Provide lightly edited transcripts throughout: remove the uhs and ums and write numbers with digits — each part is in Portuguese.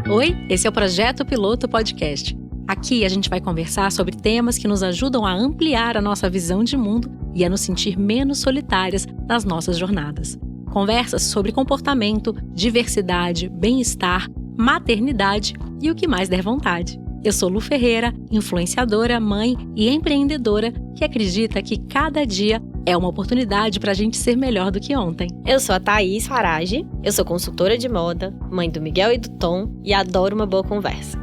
Oi, esse é o Projeto Piloto Podcast. Aqui a gente vai conversar sobre temas que nos ajudam a ampliar a nossa visão de mundo e a nos sentir menos solitárias nas nossas jornadas. Conversas sobre comportamento, diversidade, bem-estar, maternidade e o que mais der vontade. Eu sou Lu Ferreira, influenciadora, mãe e empreendedora que acredita que cada dia é uma oportunidade para a gente ser melhor do que ontem. Eu sou a Thaís Farage, eu sou consultora de moda, mãe do Miguel e do Tom e adoro uma boa conversa.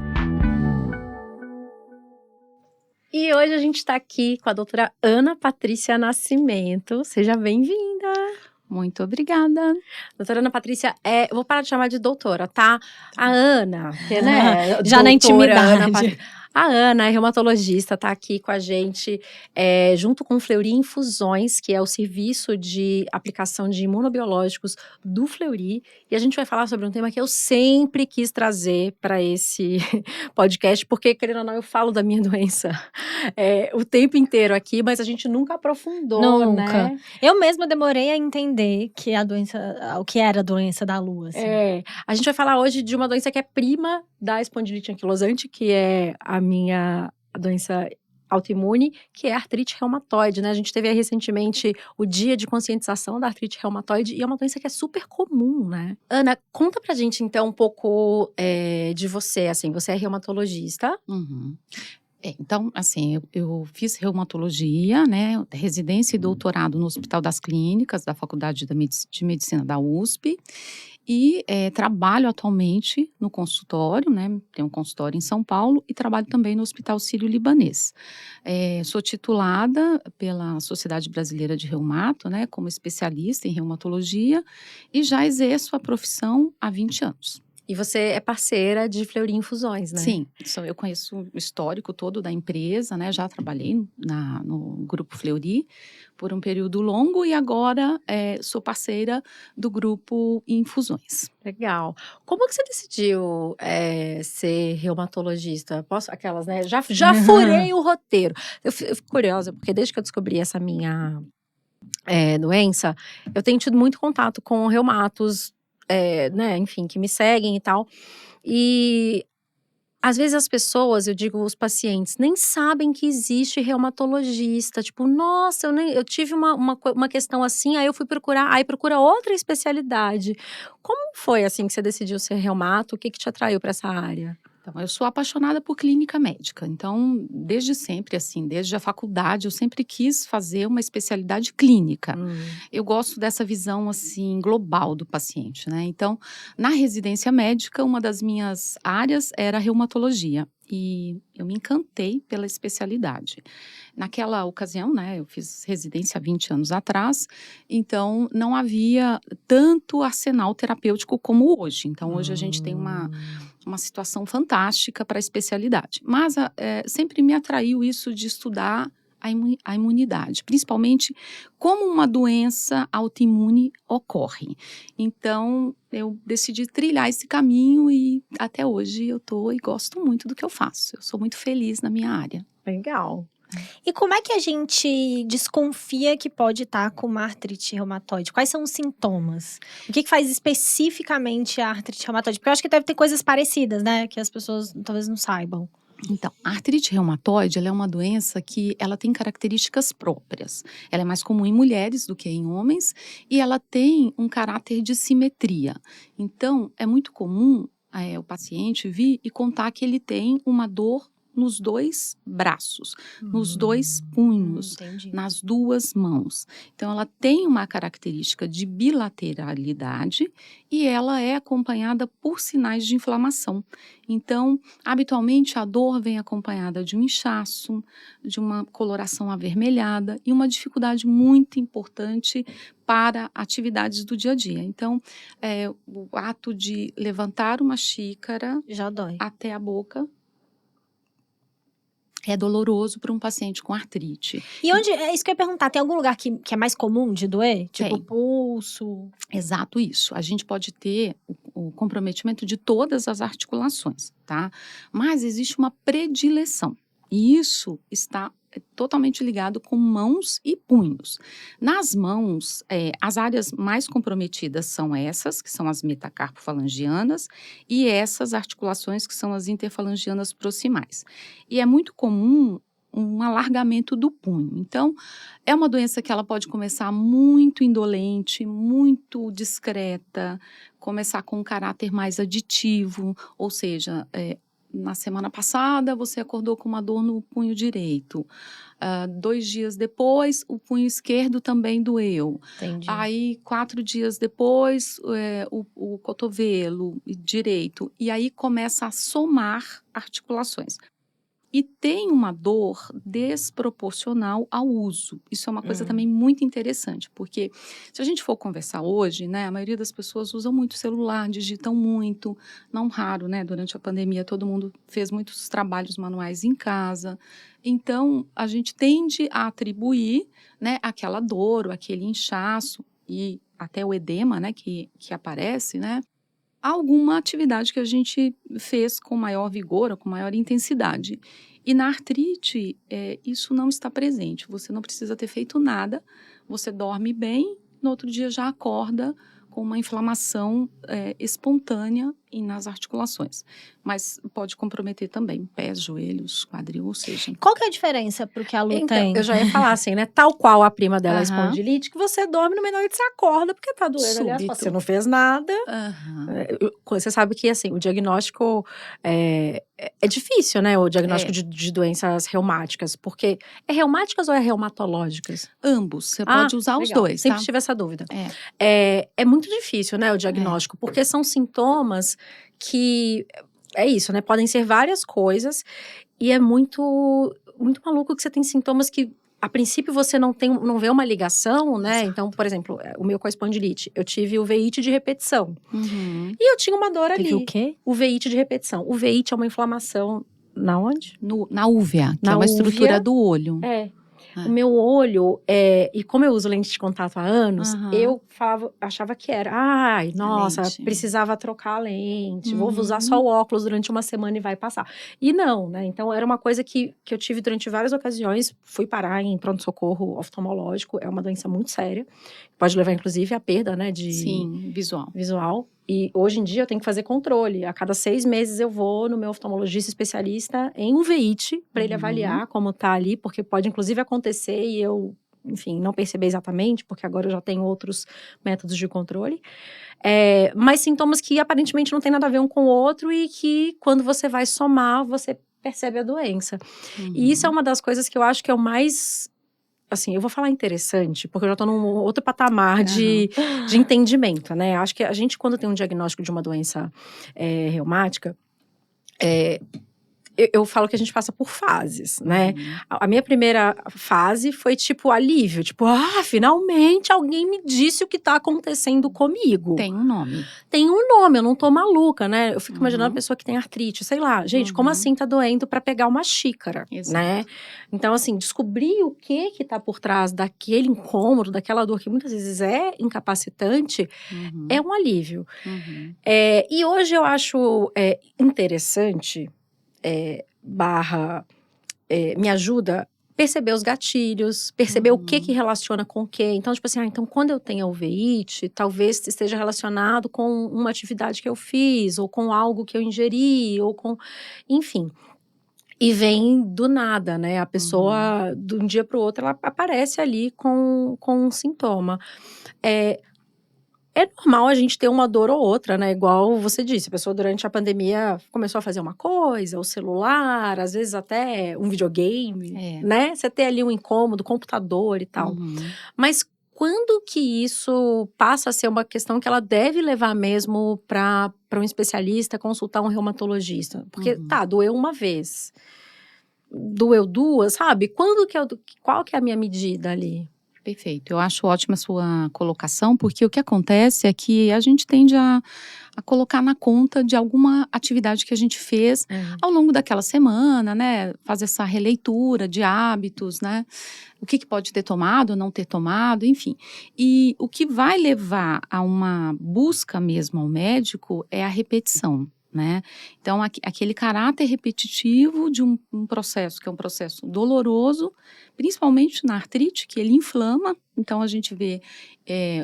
E hoje a gente está aqui com a doutora Ana Patrícia Nascimento. Seja bem-vinda! Muito obrigada. Doutora Ana Patrícia, eu vou parar de chamar de doutora, tá? A Ana, que, né? Já na intimidade. A Ana é reumatologista, tá aqui com a gente, junto com o Fleury Infusões, que é o serviço de aplicação de imunobiológicos do Fleury. E a gente vai falar sobre um tema que eu sempre quis trazer para esse podcast, porque, querendo ou não, eu falo da minha doença o tempo inteiro aqui, mas a gente nunca aprofundou, Nunca. né? Eu mesma demorei a entender que o que era a doença da Lua. Assim. A gente vai falar hoje de uma doença que é prima da espondilite anquilosante, que é a doença autoimune, que é a artrite reumatoide, né? A gente teve aí recentemente o dia de conscientização da artrite reumatoide e é uma doença que é super comum, né? Ana, conta pra gente então um pouco de você, assim, você é reumatologista. Uhum. Então, assim, eu fiz reumatologia, né, residência e doutorado no Hospital das Clínicas, da Faculdade de Medicina da USP, e trabalho atualmente no consultório, né, tenho um consultório em São Paulo, e trabalho também no Hospital Sírio-Libanês. Sou titulada pela Sociedade Brasileira de Reumato, né, como especialista em reumatologia, e já exerço a profissão há 20 anos. E você é parceira de Fleury Infusões, né? Sim, eu conheço o histórico todo da empresa, né? Já trabalhei no Grupo Fleury por um período longo e agora sou parceira do Grupo Infusões. Legal. Como que você decidiu ser reumatologista? Aquelas, né? Já furei o roteiro. Eu fico curiosa, porque desde que eu descobri essa minha doença, eu tenho tido muito contato com reumatos, né, enfim, que me seguem e tal. E às vezes as pessoas, eu digo os pacientes, nem sabem que existe reumatologista. Tipo, nossa, eu tive uma questão assim, aí eu fui procurar, aí procura outra especialidade. Como foi assim que você decidiu ser reumato? O que te atraiu para essa área? Então, eu sou apaixonada por clínica médica. Então, desde sempre, assim, desde a faculdade, eu sempre quis fazer uma especialidade clínica. Eu gosto dessa visão, assim, global do paciente, né? Então, na residência médica, uma das minhas áreas era a reumatologia. E eu me encantei pela especialidade. Naquela ocasião, né, eu fiz residência há 20 anos atrás, então não havia tanto arsenal terapêutico como hoje. Então, hoje a gente tem uma situação fantástica para a especialidade. Mas sempre me atraiu isso de estudar a imunidade, principalmente como uma doença autoimune ocorre. Então, eu decidi trilhar esse caminho e até hoje eu tô e gosto muito do que eu faço. Eu sou muito feliz na minha área. Legal. E como é que a gente desconfia que pode estar com uma artrite reumatoide? Quais são os sintomas? O que faz especificamente a artrite reumatoide? Porque eu acho que deve ter coisas parecidas, né? Que as pessoas talvez não saibam. Então, a artrite reumatoide, ela é uma doença que ela tem características próprias. Ela é mais comum em mulheres do que em homens e ela tem um caráter de simetria. Então, é muito comum o paciente vir e contar que ele tem uma dor nos 2 braços, nos 2 punhos, nas 2 mãos. Então, ela tem uma característica de bilateralidade e ela é acompanhada por sinais de inflamação. Então, habitualmente, a dor vem acompanhada de um inchaço, de uma coloração avermelhada e uma dificuldade muito importante para atividades do dia a dia. Então, o ato de levantar uma xícara já dói até a boca é doloroso para um paciente com artrite. E onde, é isso que eu ia perguntar, tem algum lugar que é mais comum de doer? Tipo Tem. Pulso? Exato isso. A gente pode ter o comprometimento de todas as articulações, tá? Mas existe uma predileção. E isso está totalmente ligado com mãos e punhos. Nas mãos, as áreas mais comprometidas são essas, que são as metacarpofalangianas, e essas articulações que são as interfalangianas proximais. E é muito comum um alargamento do punho. Então, é uma doença que ela pode começar muito indolente, muito discreta, começar com um caráter mais aditivo, ou seja, na semana passada você acordou com uma dor no punho direito. 2 dias depois, o punho esquerdo também doeu. Entendi. Aí, 4 dias depois, o cotovelo direito. E aí começa a somar articulações. E tem uma dor desproporcional ao uso. Isso é uma coisa também muito interessante, porque se a gente for conversar hoje, né, a maioria das pessoas usam muito celular, digitam muito, não raro, né, durante a pandemia todo mundo fez muitos trabalhos manuais em casa. Então, a gente tende a atribuir, né, aquela dor, ou aquele inchaço e até o edema, né, que aparece, né, alguma atividade que a gente fez com maior vigor ou com maior intensidade. E na artrite, isso não está presente. Você não precisa ter feito nada, você dorme bem, no outro dia já acorda com uma inflamação espontânea e nas articulações. Mas pode comprometer também pés, joelhos, quadril, ou seja... Qual que é a diferença pro que a Lu Então, tem? eu já ia falar assim, né? Tal qual a prima dela, a Aham. espondilite, que você dorme no meio da noite, você acorda porque tá doendo. Aliás, Súbito. você não fez nada. Aham. Você sabe que, assim, o diagnóstico é difícil, né? O diagnóstico de doenças reumáticas. Porque é reumáticas ou é reumatológicas? Ambos, você pode usar os Legal. dois, Sempre tá? tive essa dúvida. É. É muito difícil, né, o diagnóstico, porque são sintomas que, é isso, né, podem ser várias coisas, e é muito, muito maluco que você tem sintomas que, a princípio, você não vê uma ligação, né, Exato. então, por exemplo, o meu com a espondilite, eu tive uveíte de repetição, Uhum. e eu tinha uma dor Teve ali, o quê? uveíte de repetição. Uveíte é uma inflamação, na onde? Na úvea, que Na é uma estrutura úvea. do olho. O meu olho, e como eu uso lente de contato há anos, Aham. eu achava que era, ai, nossa, lente. precisava trocar a lente, vou usar Uhum. só o óculos durante uma semana e vai passar. E não, né? Então, era uma coisa que eu tive durante várias ocasiões, fui parar em pronto-socorro oftalmológico, é uma doença muito séria, pode levar, inclusive, à perda, né, Sim, visual. visual. E hoje em dia eu tenho que fazer controle. A cada 6 meses eu vou no meu oftalmologista especialista em uveíte para ele avaliar como tá ali, porque pode inclusive acontecer e eu, enfim, não perceber exatamente, porque agora eu já tenho outros métodos de controle. Mas sintomas que aparentemente não tem nada a ver um com o outro e que quando você vai somar, você percebe a doença. E isso é uma das coisas que eu acho que é o mais... Assim, eu vou falar interessante, porque eu já tô num outro patamar de entendimento, né? Acho que a gente, quando tem um diagnóstico de uma doença reumática, eu falo que a gente passa por fases, né? A minha primeira fase foi tipo alívio, tipo, finalmente alguém me disse o que tá acontecendo comigo. Tem um nome. Tem um nome, eu não tô maluca, né? Eu fico imaginando a pessoa que tem artrite, sei lá. Gente, como assim tá doendo pra pegar uma xícara, Exato. né? Então, assim, descobrir o que tá por trás daquele incômodo, daquela dor que muitas vezes é incapacitante, é um alívio. E hoje eu acho interessante, me ajuda perceber os gatilhos, perceber o que relaciona com o quê. Então, tipo assim, então quando eu tenho a uveíte, talvez esteja relacionado com uma atividade que eu fiz, ou com algo que eu ingeri, ou com... Enfim. E vem do nada, né? A pessoa, de um dia para o outro, ela aparece ali com um sintoma. É normal a gente ter uma dor ou outra, né? Igual você disse, a pessoa durante a pandemia começou a fazer uma coisa, o celular, às vezes até um videogame, né? Você ter ali um incômodo, computador e tal. Mas quando que isso passa a ser uma questão que ela deve levar mesmo para um especialista, consultar um reumatologista? Porque, doeu uma vez, doeu duas, sabe? Qual que é a minha medida ali? Perfeito, eu acho ótima a sua colocação, porque o que acontece é que a gente tende a colocar na conta de alguma atividade que a gente fez ao longo daquela semana, né? Fazer essa releitura de hábitos, né? O que pode ter tomado, não ter tomado, enfim. E o que vai levar a uma busca mesmo ao médico é a repetição. né? Então, aquele caráter repetitivo de um processo que é um processo doloroso, principalmente na artrite, que ele inflama. Então, a gente vê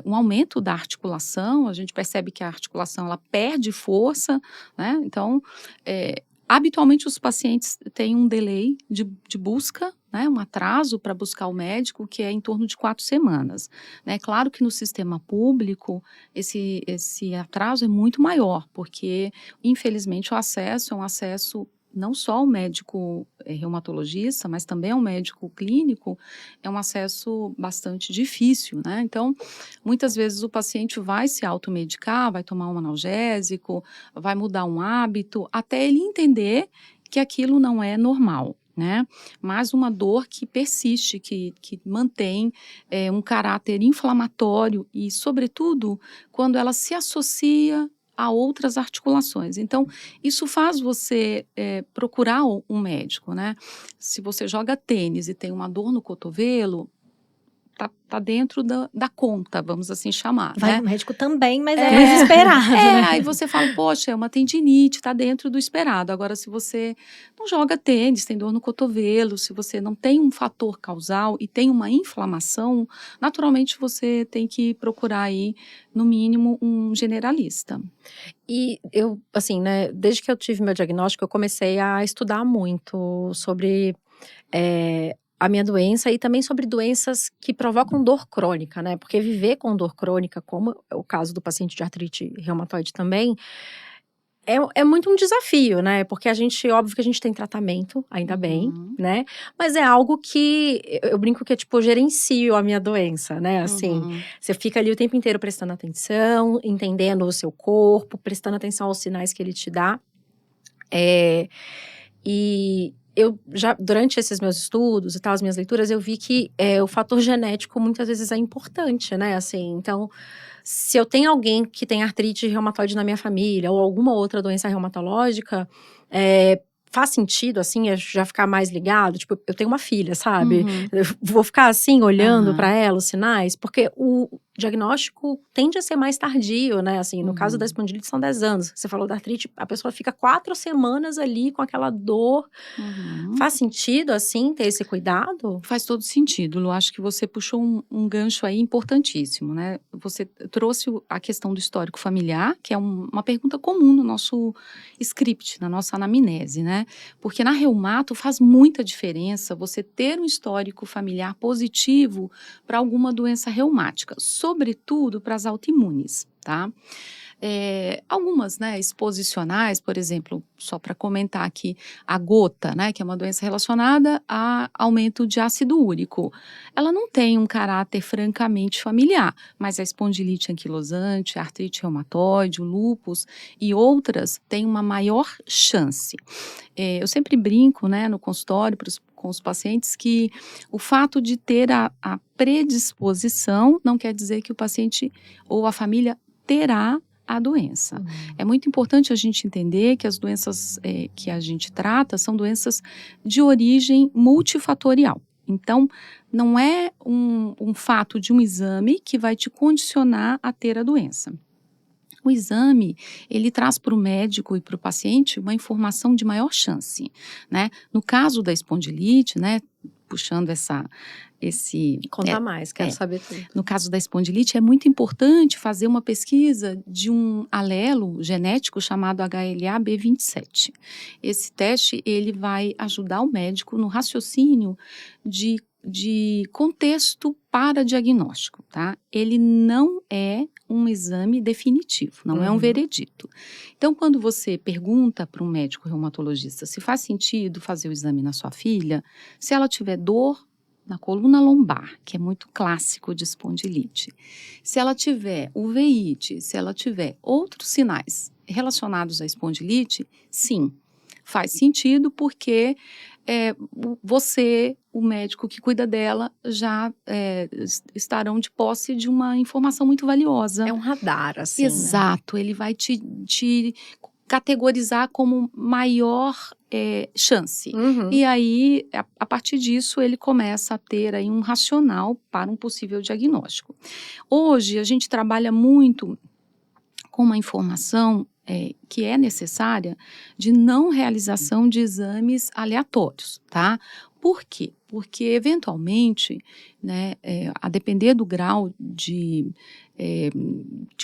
um aumento da articulação, a gente percebe que a articulação ela perde força, né? Então, habitualmente os pacientes têm um delay de busca, né, um atraso para buscar o médico, que é em torno de 4 semanas. Né? Claro que no sistema público esse atraso é muito maior, porque infelizmente o acesso é um acesso não só ao médico reumatologista, mas também ao médico clínico, é um acesso bastante difícil, né? Então, muitas vezes o paciente vai se automedicar, vai tomar um analgésico, vai mudar um hábito, até ele entender que aquilo não é normal, né? Mas uma dor que persiste, que mantém um caráter inflamatório e, sobretudo, quando ela se associa a outras articulações. Então, isso faz você procurar um médico, né? Se você joga tênis e tem uma dor no cotovelo, tá dentro da conta, vamos assim chamar, Vai né? no médico também, mas é mais esperado, né? Aí você fala, poxa, é uma tendinite, tá dentro do esperado. Agora, se você não joga tênis, tem dor no cotovelo, se você não tem um fator causal e tem uma inflamação, naturalmente você tem que procurar aí, no mínimo, um generalista. E eu, assim, né, desde que eu tive meu diagnóstico, eu comecei a estudar muito sobre a minha doença e também sobre doenças que provocam dor crônica, né? Porque viver com dor crônica, como é o caso do paciente de artrite reumatoide também, é muito um desafio, né? Porque óbvio que a gente tem tratamento, ainda bem, né? Mas é algo que eu brinco que é tipo, eu gerencio a minha doença, né? Assim, você fica ali o tempo inteiro prestando atenção, entendendo o seu corpo, prestando atenção aos sinais que ele te dá. E eu já, durante esses meus estudos e tal, as minhas leituras, eu vi que o fator genético muitas vezes é importante, né? Assim, então, se eu tenho alguém que tem artrite reumatoide na minha família ou alguma outra doença reumatológica, faz sentido, assim, eu já ficar mais ligado? Tipo, eu tenho uma filha, sabe? Eu vou ficar assim, olhando pra ela, os sinais, porque o diagnóstico tende a ser mais tardio, né? Assim, no caso da espondilite são 10 anos. Você falou da artrite, a pessoa fica 4 semanas ali com aquela dor. Faz sentido, assim, ter esse cuidado? Faz todo sentido, Lu. Acho que você puxou um gancho aí importantíssimo, né? Você trouxe a questão do histórico familiar, que é uma pergunta comum no nosso script, na nossa anamnese, né? Porque na reumato faz muita diferença você ter um histórico familiar positivo para alguma doença reumática, sobretudo para as autoimunes, tá? Algumas, né, exposicionais, por exemplo, só para comentar aqui, a gota, né, que é uma doença relacionada a aumento de ácido úrico. Ela não tem um caráter francamente familiar, mas a espondilite anquilosante, a artrite reumatoide, o lúpus e outras têm uma maior chance. Eu sempre brinco, né, no consultório com os pacientes que o fato de ter a predisposição não quer dizer que o paciente ou a família terá a doença. É muito importante a gente entender que as doenças que a gente trata são doenças de origem multifatorial. Então, não é um fato de um exame que vai te condicionar a ter a doença. O exame, ele traz para o médico e para o paciente uma informação de maior chance, né? No caso da espondilite, né, puxando esse... Conta mais, quero saber tudo. No caso da espondilite, é muito importante fazer uma pesquisa de um alelo genético chamado HLA-B27. Esse teste, ele vai ajudar o médico no raciocínio de contexto para diagnóstico, tá? Ele não é um exame definitivo, não é um veredito. Então, quando você pergunta para um médico reumatologista se faz sentido fazer o exame na sua filha, se ela tiver dor na coluna lombar, que é muito clássico de espondilite, se ela tiver uveíte, se ela tiver outros sinais relacionados à espondilite, sim, faz sentido porque você, o médico que cuida dela, já estarão de posse de uma informação muito valiosa. É um radar, assim, Exato, né? Ele vai te categorizar como maior chance. E aí, a partir disso, ele começa a ter aí um racional para um possível diagnóstico. Hoje, a gente trabalha muito com uma informação que é necessária de não realização de exames aleatórios, tá? Por quê? Porque, eventualmente, né, a depender do grau de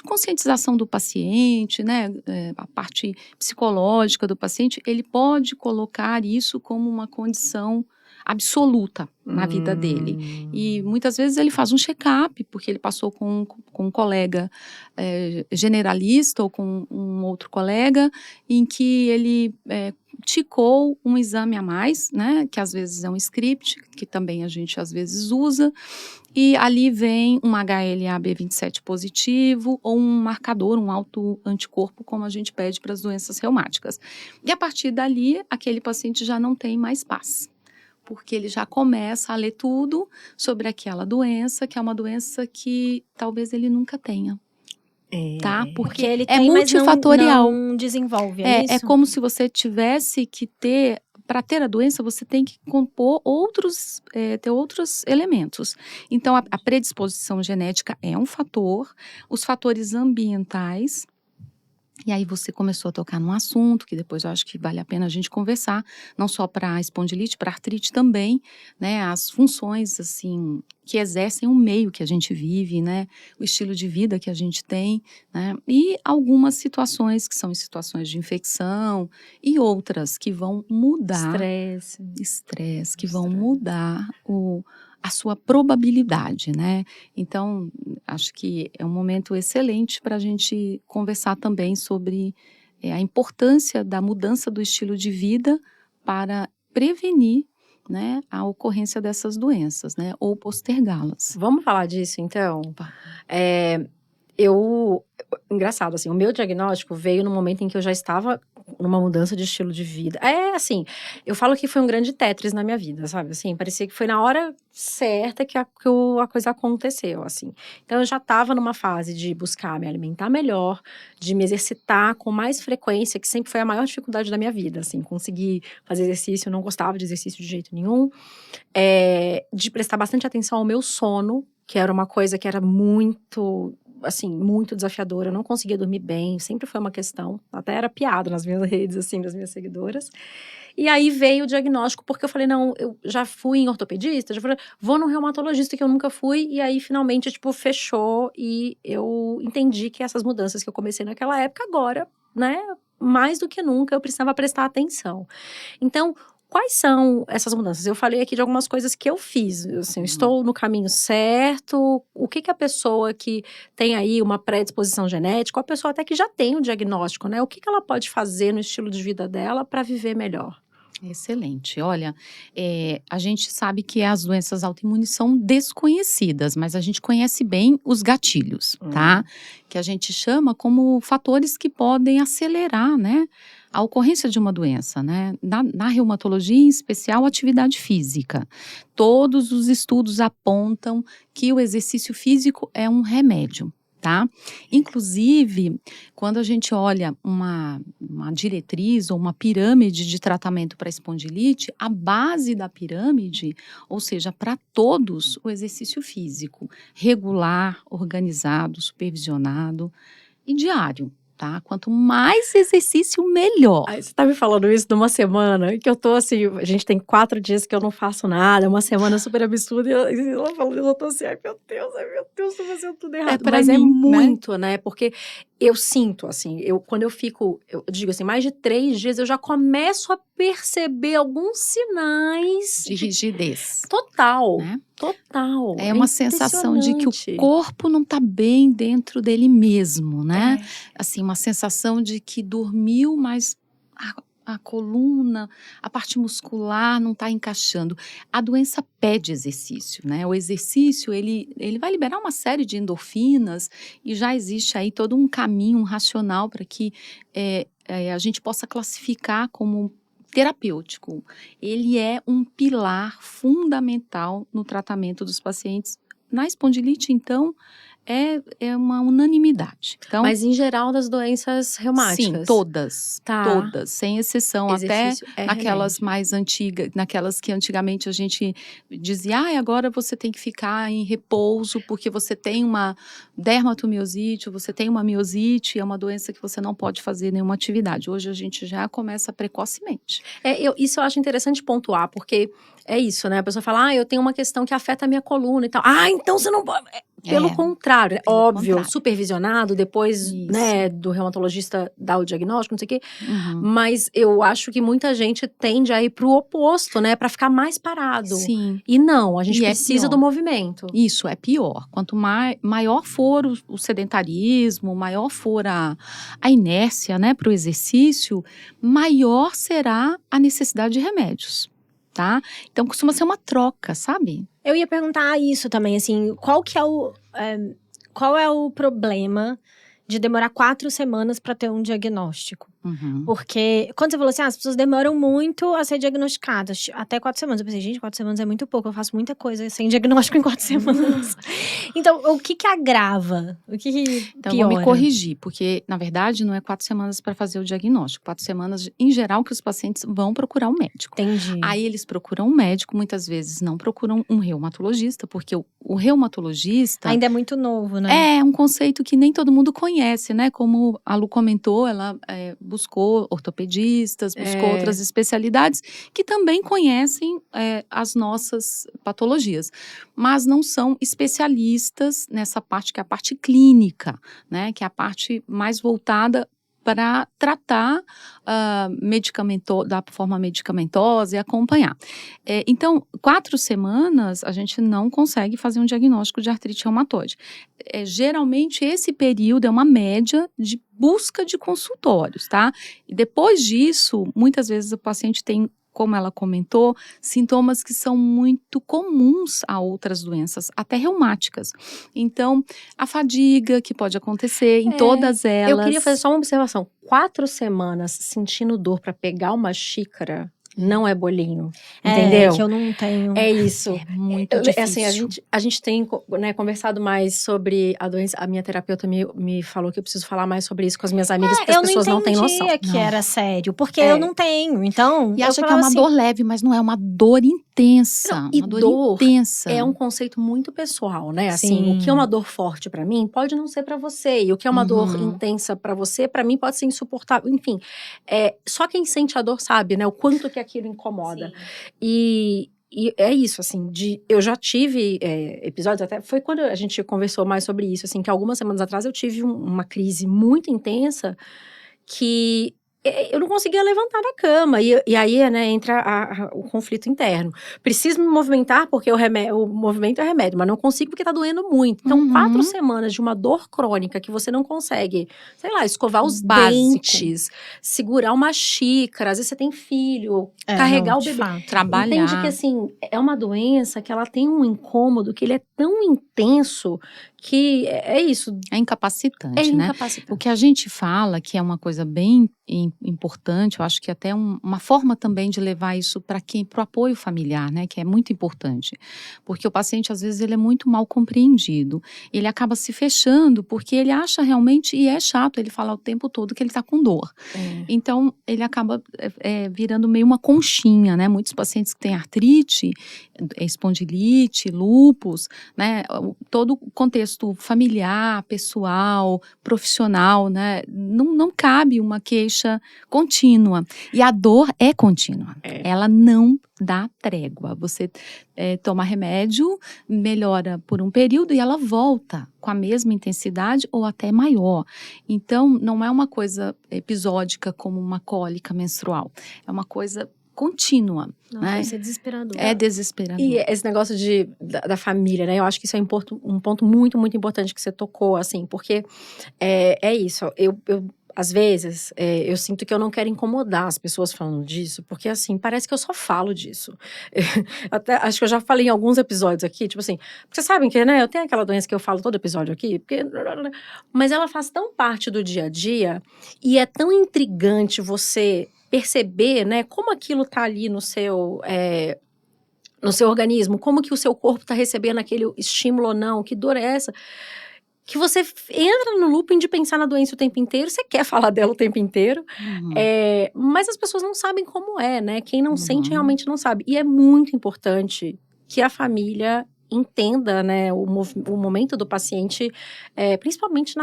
conscientização do paciente, né, a parte psicológica do paciente, ele pode colocar isso como uma condição absoluta na vida dele. E muitas vezes ele faz um check-up, porque ele passou com um colega generalista ou com um outro colega, em que ele ticou um exame a mais, né, que às vezes é um script, que também a gente às vezes usa, e ali vem um HLA-B27 positivo ou um marcador, um autoanticorpo, como a gente pede para as doenças reumáticas. E a partir dali, aquele paciente já não tem mais paz, porque ele já começa a ler tudo sobre aquela doença, que é uma doença que talvez ele nunca tenha. Tá? Porque ele é tem, multifatorial. mas não desenvolve, É isso? como se você tivesse que ter, para ter a doença, você tem que compor ter outros elementos. Então, a predisposição genética é um fator, os fatores ambientais. E aí você começou a tocar num assunto que depois eu acho que vale a pena a gente conversar, não só para espondilite, para artrite também, né, as funções assim que exercem o meio que a gente vive, né, o estilo de vida que a gente tem, né, e algumas situações que são situações de infecção e outras que vão mudar estresse, que vão mudar a sua probabilidade, né? Então, acho que é um momento excelente para a gente conversar também sobre a importância da mudança do estilo de vida para prevenir, né, a ocorrência dessas doenças, né? Ou postergá-las. Vamos falar disso, então? Engraçado, assim, o meu diagnóstico veio no momento em que eu já estava numa mudança de estilo de vida. Assim, eu falo que foi um grande Tetris na minha vida, sabe? Assim, parecia que foi na hora certa que a coisa aconteceu, assim. Então, eu já estava numa fase de buscar me alimentar melhor, de me exercitar com mais frequência, que sempre foi a maior dificuldade da minha vida, assim. Conseguir fazer exercício, eu não gostava de exercício de jeito nenhum. De prestar bastante atenção ao meu sono, que era uma coisa que era muito, assim, muito desafiadora. Eu não conseguia dormir bem, sempre foi uma questão. Até era piada nas minhas redes, assim, das minhas seguidoras. E aí veio o diagnóstico, porque eu falei, não, eu já fui em ortopedista, já falei, vou no reumatologista, que eu nunca fui. E aí, finalmente, tipo, fechou. E eu entendi que essas mudanças que eu comecei naquela época, agora, né, mais do que nunca, eu precisava prestar atenção. Então, quais são essas mudanças? Eu falei aqui de algumas coisas que eu fiz, assim, estou no caminho certo? O que a pessoa que tem aí uma predisposição genética, ou a pessoa até que já tem o diagnóstico, né? O que ela pode fazer no estilo de vida dela para viver melhor? Excelente. Olha, a gente sabe que as doenças autoimunes são desconhecidas, mas a gente conhece bem os gatilhos, tá? Que a gente chama como fatores que podem acelerar, né, a ocorrência de uma doença, né? Na reumatologia, em especial, atividade física. Todos os estudos apontam que o exercício físico é um remédio. Tá? Inclusive, quando a gente olha uma diretriz ou uma pirâmide de tratamento para espondilite, a base da pirâmide, ou seja, para todos, o exercício físico, regular, organizado, supervisionado e diário. Tá? Quanto mais exercício, melhor. Aí você tá me falando isso numa semana que eu tô assim, a gente tem 4 dias que eu não faço nada, uma semana super absurda, e ela falando, eu tô assim, ai meu Deus, tô fazendo tudo errado. Mas é muito, né? Porque eu sinto, assim, quando eu fico, eu digo assim, mais de 3 dias, eu já começo a perceber alguns sinais de rigidez. Total, né? Total. É uma sensação de que o corpo não está bem dentro dele mesmo, né? Assim, uma sensação de que dormiu, mas a coluna, a parte muscular não está encaixando. A doença pede exercício, né? O exercício, ele vai liberar uma série de endorfinas e já existe aí todo um caminho, um racional para que a gente possa classificar como terapêutico. Ele é um pilar fundamental no tratamento dos pacientes. Na espondilite, então, é uma unanimidade. Então, Mas em geral das doenças reumáticas. sim, todas, Tá. todas, sem exceção, até Exercício é naquelas remédio. mais antigas, naquelas que antigamente a gente dizia, agora você tem que ficar em repouso porque você tem uma dermatomiosite, ou você tem uma miosite, é uma doença que você não pode fazer nenhuma atividade. Hoje a gente já começa precocemente. Isso eu acho interessante pontuar, porque é isso, né? A pessoa fala, eu tenho uma questão que afeta a minha coluna e tal. Então você não pode. Pelo contrário, pelo óbvio, contrário. supervisionado, depois, Isso. né, do reumatologista dar o diagnóstico, não sei o quê. Uhum. Mas eu acho que muita gente tende a ir pro oposto, né, pra ficar mais parado. Sim. E não, a gente E é precisa pior. do movimento. Isso, é pior. Quanto maior for o sedentarismo, maior for a inércia, né, para o exercício, maior será a necessidade de remédios, tá? Então, costuma ser uma troca, sabe? Eu ia perguntar isso também, assim, qual é o problema de demorar 4 semanas para ter um diagnóstico? Uhum. Porque quando você falou assim, as pessoas demoram muito a ser diagnosticadas, até 4 semanas. Eu pensei, gente, 4 semanas é muito pouco, eu faço muita coisa sem diagnóstico em 4 semanas. Então, o que agrava? O que Então, eu vou piora? me corrigir, porque, na verdade, não é 4 semanas para fazer o diagnóstico. 4 semanas, em geral, que os pacientes vão procurar um médico. Entendi. Aí eles procuram um médico, muitas vezes não procuram um reumatologista, porque o reumatologista… Ainda é muito novo, né? É um conceito que nem todo mundo conhece, né? Como a Lu comentou, ela buscou ortopedistas, buscou outras especialidades que também conhecem as nossas patologias, mas não são especialistas nessa parte que é a parte clínica, né? Que é a parte mais voltada para tratar da forma medicamentosa e acompanhar. Então, 4 semanas a gente não consegue fazer um diagnóstico de artrite reumatoide. Geralmente esse período é uma média de busca de consultórios, tá? E depois disso, muitas vezes o paciente tem, como ela comentou, sintomas que são muito comuns a outras doenças, até reumáticas. Então, a fadiga que pode acontecer em todas elas. Eu queria fazer só uma observação. 4 semanas sentindo dor pra pegar uma xícara não é bolinho, entendeu? Que eu não tenho. É isso. É muito difícil. Assim, a gente tem, né, conversado mais sobre a doença. A minha terapeuta me falou que eu preciso falar mais sobre isso com as minhas amigas, porque as pessoas não têm noção. Eu não entendia que Não. era sério, porque eu não tenho, então… E eu acha que é falava uma assim, dor leve, mas não é uma dor intensa. Não, e uma dor dor intensa. É um conceito muito pessoal, né? Assim, Sim. o que é uma dor forte pra mim pode não ser pra você, e o que é uma dor Uhum. intensa pra você, pra mim pode ser insuportável. Enfim, só quem sente a dor sabe, né? O quanto que aquilo incomoda. Sim. E é isso, assim, eu já tive episódios, até foi quando a gente conversou mais sobre isso, assim, que algumas semanas atrás eu tive uma crise muito intensa que eu não conseguia levantar da cama, e aí, né, entra o conflito interno. Preciso me movimentar porque o movimento é remédio, mas não consigo porque tá doendo muito. Então, 4 semanas de uma dor crônica que você não consegue, sei lá, escovar os Básico. dentes, segurar uma xícara, às vezes você tem filho, É, carregar não, o de bebê. fato. Trabalhar. Entende que, assim, é uma doença que ela tem um incômodo, que ele é tão intenso que é isso. É incapacitante, É né? incapacitante. O que a gente fala, que é uma coisa bem importante, eu acho que até uma forma também de levar isso para o apoio familiar, né? Que é muito importante. Porque o paciente, às vezes, ele é muito mal compreendido. Ele acaba se fechando porque ele acha realmente, e é chato ele falar o tempo todo que ele está com dor. Então, ele acaba virando meio uma conchinha, né? Muitos pacientes que têm artrite, espondilite, lúpus, né? Todo o contexto familiar, pessoal, profissional, né? Não cabe uma queixa contínua. E a dor é contínua. Ela não dá trégua. Você toma remédio, melhora por um período e ela volta com a mesma intensidade ou até maior. Então, não é uma coisa episódica como uma cólica menstrual. É uma coisa contínua. Nossa, né? deve ser desesperador. É desesperador. E esse negócio da família, né? Eu acho que isso é um ponto muito, muito importante que você tocou, assim, porque é isso. Às vezes, eu sinto que eu não quero incomodar as pessoas falando disso, porque, assim, parece que eu só falo disso. Até, acho que eu já falei em alguns episódios aqui, tipo assim, vocês sabem que, né, eu tenho aquela doença que eu falo todo episódio aqui, mas ela faz tão parte do dia a dia, e é tão intrigante você perceber, né, como aquilo tá ali no seu organismo, como que o seu corpo tá recebendo aquele estímulo ou não, que dor é essa? que você entra no looping de pensar na doença o tempo inteiro, você quer falar dela o tempo inteiro, mas as pessoas não sabem como é, né? Quem não sente realmente não sabe. E é muito importante que a família entenda, né, o momento do paciente, principalmente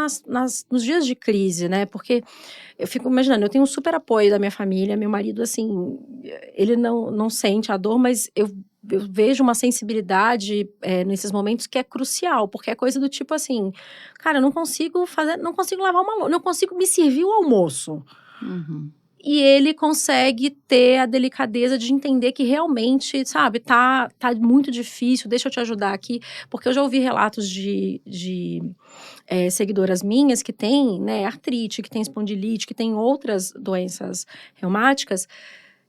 nos dias de crise, né? Porque eu fico imaginando, eu tenho um super apoio da minha família, meu marido, assim, ele não sente a dor, mas eu vejo uma sensibilidade nesses momentos que é crucial, porque é coisa do tipo assim, cara, eu não consigo lavar uma louça, não consigo me servir o almoço. E ele consegue ter a delicadeza de entender que realmente, sabe, tá muito difícil, deixa eu te ajudar aqui. Porque eu já ouvi relatos de seguidoras minhas que têm, né, artrite, que tem espondilite, que tem outras doenças reumáticas,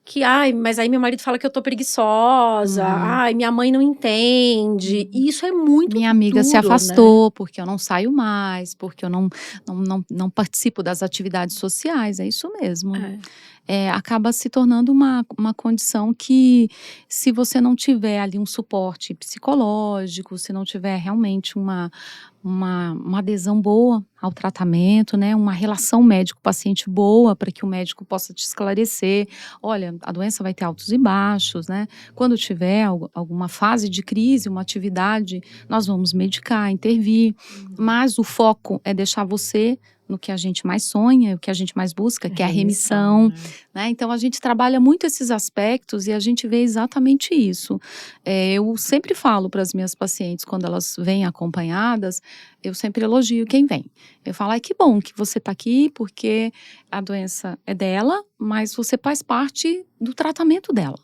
que, mas aí meu marido fala que eu tô preguiçosa, minha mãe não entende. E isso é muito Minha amiga se duro, afastou, né? porque eu não saio mais, porque eu não participo das atividades sociais, é isso mesmo. Acaba se tornando uma condição que, se você não tiver ali um suporte psicológico, se não tiver realmente uma adesão boa ao tratamento, né, uma relação médico-paciente boa, para que o médico possa te esclarecer, olha, a doença vai ter altos e baixos, né, quando tiver alguma fase de crise, uma atividade, nós vamos medicar, intervir, mas o foco é deixar você no que a gente mais sonha, o que a gente mais busca, que é a remissão, né? Então a gente trabalha muito esses aspectos e a gente vê exatamente isso. Eu sempre falo para as minhas pacientes, quando elas vêm acompanhadas, eu sempre elogio quem vem. Eu falo, que bom que você está aqui, porque a doença é dela, mas você faz parte do tratamento dela.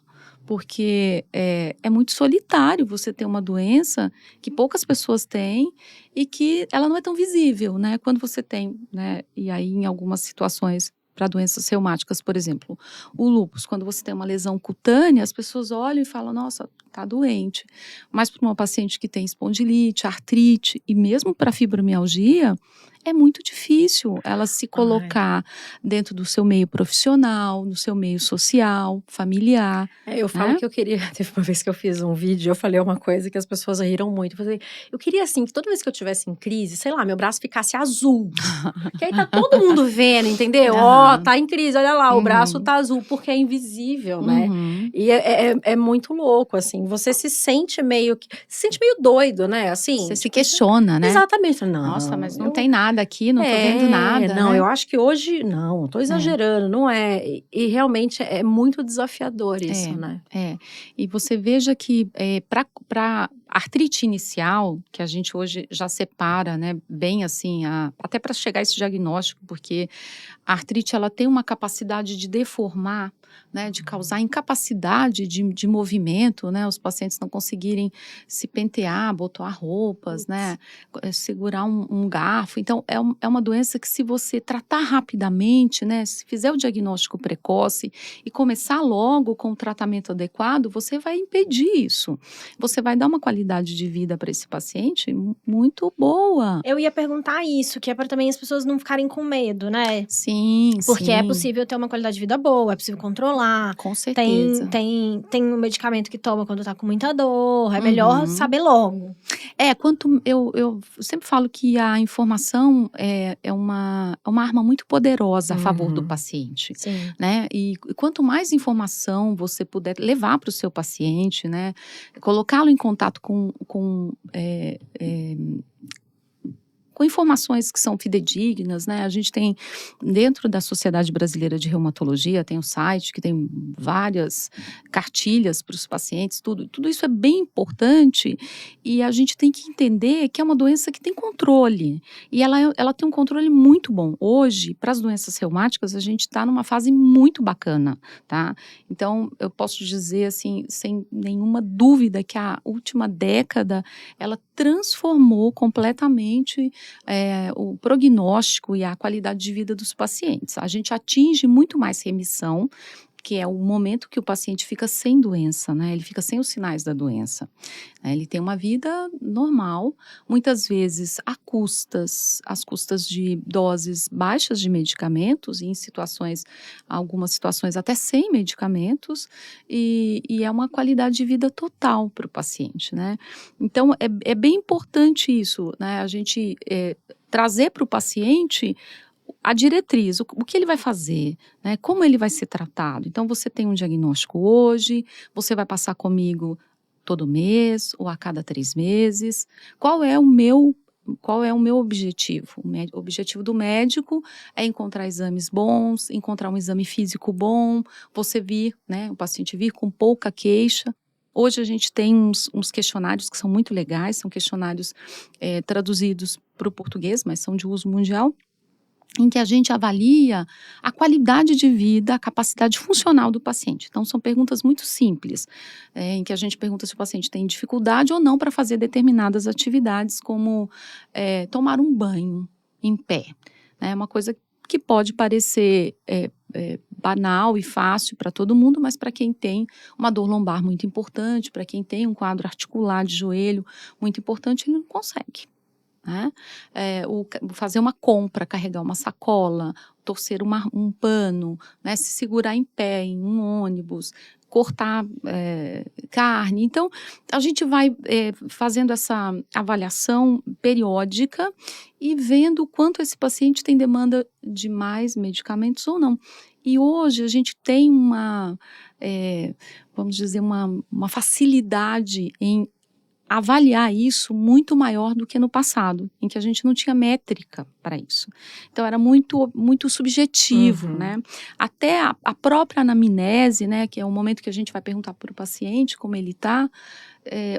Porque é muito solitário você ter uma doença que poucas pessoas têm e que ela não é tão visível, né? Quando você tem, né? E aí, em algumas situações, para doenças reumáticas, por exemplo, o lúpus, quando você tem uma lesão cutânea, as pessoas olham e falam, nossa, tá doente. Mas para uma paciente que tem espondilite, artrite e mesmo para fibromialgia, é muito difícil ela se colocar dentro do seu meio profissional, no seu meio social, familiar. Eu falo que eu queria, teve uma vez que eu fiz um vídeo, eu falei uma coisa que as pessoas riram muito, eu falei, eu queria assim, que toda vez que eu tivesse em crise, sei lá, meu braço ficasse azul, que aí tá todo mundo vendo, entendeu? Tá em crise, olha lá, o braço tá azul, porque é invisível, né? E é muito louco, assim, você se sente meio doido, né? Assim, você se questiona, né? Exatamente. Não, nossa, mas não tem nada aqui, não tô vendo nada, não, né? eu acho que hoje, não, tô exagerando, não é, e realmente é muito desafiador isso, né? E você veja que para artrite inicial, que a gente hoje já separa, né, bem assim, até para chegar a esse diagnóstico, porque a artrite ela tem uma capacidade de deformar, né, de causar incapacidade de movimento, né, os pacientes não conseguirem se pentear, botar roupas, né, segurar um garfo. Então, é uma doença que, se você tratar rapidamente, né, se fizer o diagnóstico precoce e começar logo com o tratamento adequado, você vai impedir isso. Você vai dar uma qualidade de vida para esse paciente muito boa. Eu ia perguntar isso, que é para também as pessoas não ficarem com medo, né? Sim, Porque é possível ter uma qualidade de vida boa, é possível controlar. Com certeza. Tem um medicamento que toma quando tá com muita dor, é melhor saber logo. Eu sempre falo que a informação é uma arma muito poderosa a favor do paciente. Sim. Né? E quanto mais informação você puder levar para o seu paciente, né? Colocá-lo em contato com informações que são fidedignas, né? A gente tem, dentro da Sociedade Brasileira de Reumatologia, tem um site que tem várias cartilhas para os pacientes, tudo isso é bem importante, e a gente tem que entender que é uma doença que tem controle, e ela tem um controle muito bom. Hoje, para as doenças reumáticas, a gente está numa fase muito bacana, tá? Então, eu posso dizer, assim, sem nenhuma dúvida, que a última década, ela transformou completamente o prognóstico e a qualidade de vida dos pacientes. A gente atinge muito mais remissão, porque é o momento que o paciente fica sem doença, né? Ele fica sem os sinais da doença. Ele tem uma vida normal, muitas vezes às custas de doses baixas de medicamentos, e em algumas situações até sem medicamentos, e é uma qualidade de vida total para o paciente, né? Então, é bem importante isso, né? A gente trazer para o paciente a diretriz, o que ele vai fazer, né? Como ele vai ser tratado. Então, você tem um diagnóstico hoje, você vai passar comigo todo mês ou a cada 3 meses. Qual é o meu objetivo? O objetivo do médico é encontrar exames bons, encontrar um exame físico bom, você vir, né, o paciente vir com pouca queixa. Hoje a gente tem uns questionários que são muito legais, são questionários traduzidos para o português, mas são de uso mundial, em que a gente avalia a qualidade de vida, a capacidade funcional do paciente. Então, são perguntas muito simples, em que a gente pergunta se o paciente tem dificuldade ou não para fazer determinadas atividades, como tomar um banho em pé. É uma coisa que pode parecer banal e fácil para todo mundo, mas para quem tem uma dor lombar muito importante, para quem tem um quadro articular de joelho muito importante, ele não consegue. Né? Fazer uma compra, carregar uma sacola, torcer um pano, né? Se segurar em pé em um ônibus, cortar carne. Então, a gente vai fazendo essa avaliação periódica e vendo o quanto esse paciente tem demanda de mais medicamentos ou não. E hoje a gente tem vamos dizer, uma facilidade em avaliar isso muito maior do que no passado, em que a gente não tinha métrica para isso. Então, era muito, muito subjetivo, né? Até a própria anamnese, né, que é o momento que a gente vai perguntar para o paciente como ele está,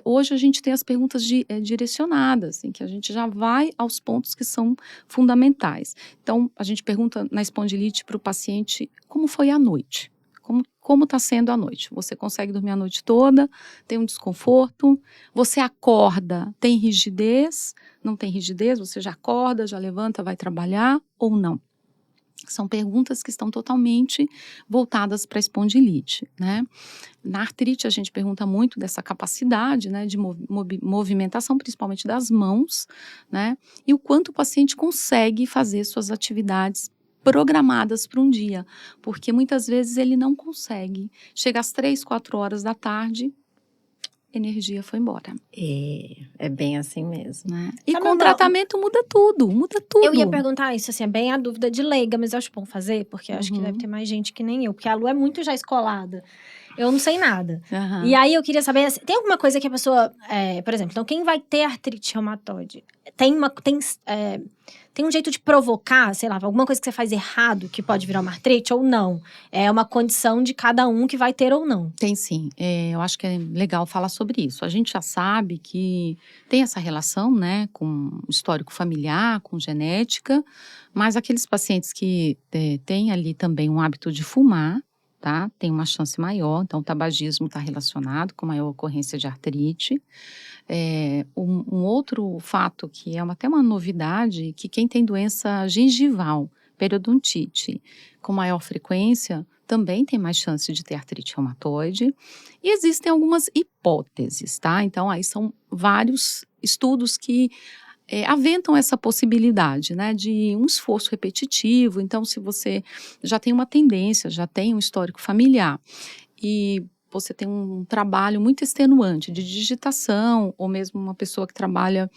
hoje a gente tem as perguntas direcionadas, em que a gente já vai aos pontos que são fundamentais. Então, a gente pergunta na espondilite para o paciente como foi a noite. Como está sendo a noite? Você consegue dormir a noite toda? Tem um desconforto? Você acorda? Tem rigidez? Não tem rigidez? Você já acorda, já levanta, vai trabalhar ou não? São perguntas que estão totalmente voltadas para a espondilite, né? Na artrite, a gente pergunta muito dessa capacidade, né, de movimentação, principalmente das mãos, né? E o quanto o paciente consegue fazer suas atividades programadas para um dia, porque muitas vezes ele não consegue. Chega às 3, 4 horas da tarde, energia foi embora. É bem assim mesmo. Né? E com o tratamento muda tudo. Eu ia perguntar isso, assim, é bem a dúvida de leiga, mas eu acho bom fazer, porque eu acho que deve ter mais gente que nem eu, porque a Lu é muito já escolada. Eu não sei nada. E aí, eu queria saber, assim, tem alguma coisa que a pessoa, por exemplo, então quem vai ter artrite reumatoide, tem um jeito de provocar, sei lá, alguma coisa que você faz errado que pode virar uma artrite ou não? É uma condição de cada um que vai ter ou não. Tem sim. Eu acho que é legal falar sobre isso. A gente já sabe que tem essa relação, né, com histórico familiar, com genética, mas aqueles pacientes que têm ali também um hábito de fumar, tá? Tem uma chance maior, então o tabagismo está relacionado com maior ocorrência de artrite. Um outro fato que é até uma novidade, que quem tem doença gengival, periodontite, com maior frequência, também tem mais chance de ter artrite reumatoide. E existem algumas hipóteses, tá? Então, aí são vários estudos que aventam essa possibilidade, né, de um esforço repetitivo. Então, se você já tem uma tendência, já tem um histórico familiar e você tem um trabalho muito extenuante de digitação, ou mesmo uma pessoa que trabalha